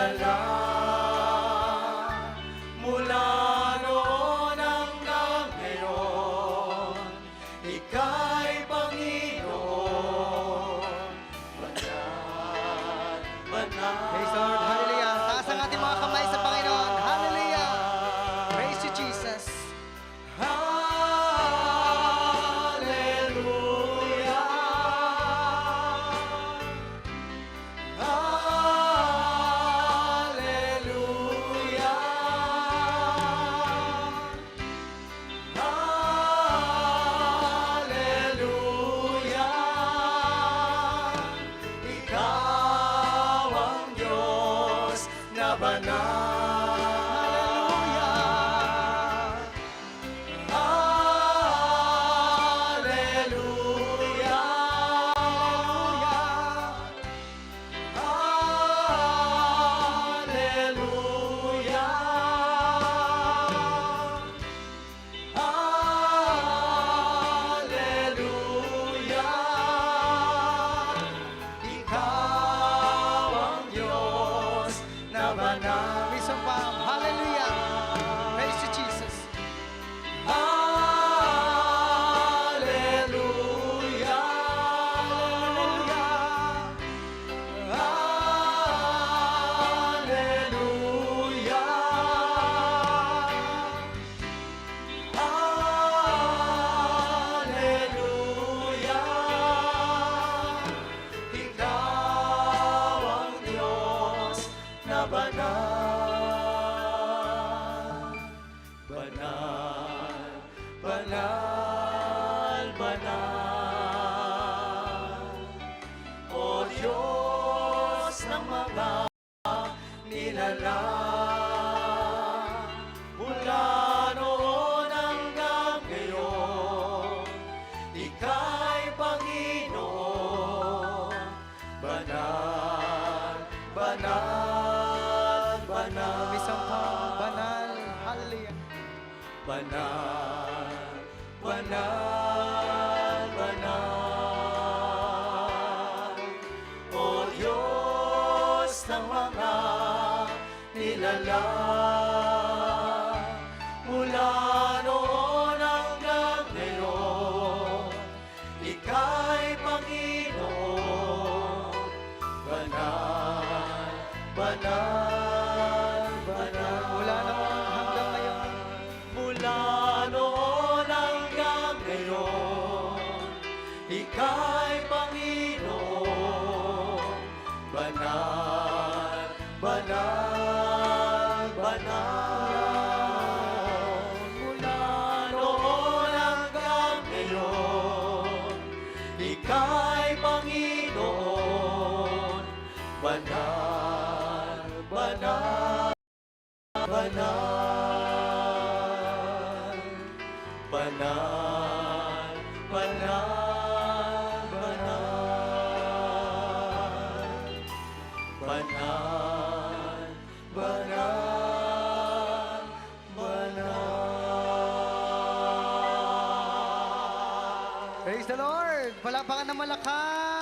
nilala. Mula noon hanggang ngayon, Ika'y Panginoon. Banal, banal. Praise the Lord. Hallelujah. Taas ang ating mga kamay sa Panginoon. Hallelujah. Praise you, Jesus. Banal, banal, O Diyos ng mga nilala. Mula noon hanggang ngayon, Ika'y Panginoon. Banal, banal, banal, Banal. Hallelujah. Banal, banal, banal, O Diyos ng mga nilala. Mula noon hanggang ngayon, Ika'y Panginoon. Banal, banal, banal. Mula noon hanggang ngayon. Mula noon hanggang ngayon, Ika'y Panginoon. Banal, banal, banal. Mula noon hanggang ngayon, Ika'y Panginoon. Banal, banal, banal, banal, banal, banal, banal, banal, banal. Praise the Lord. Palakpakan ng malakas.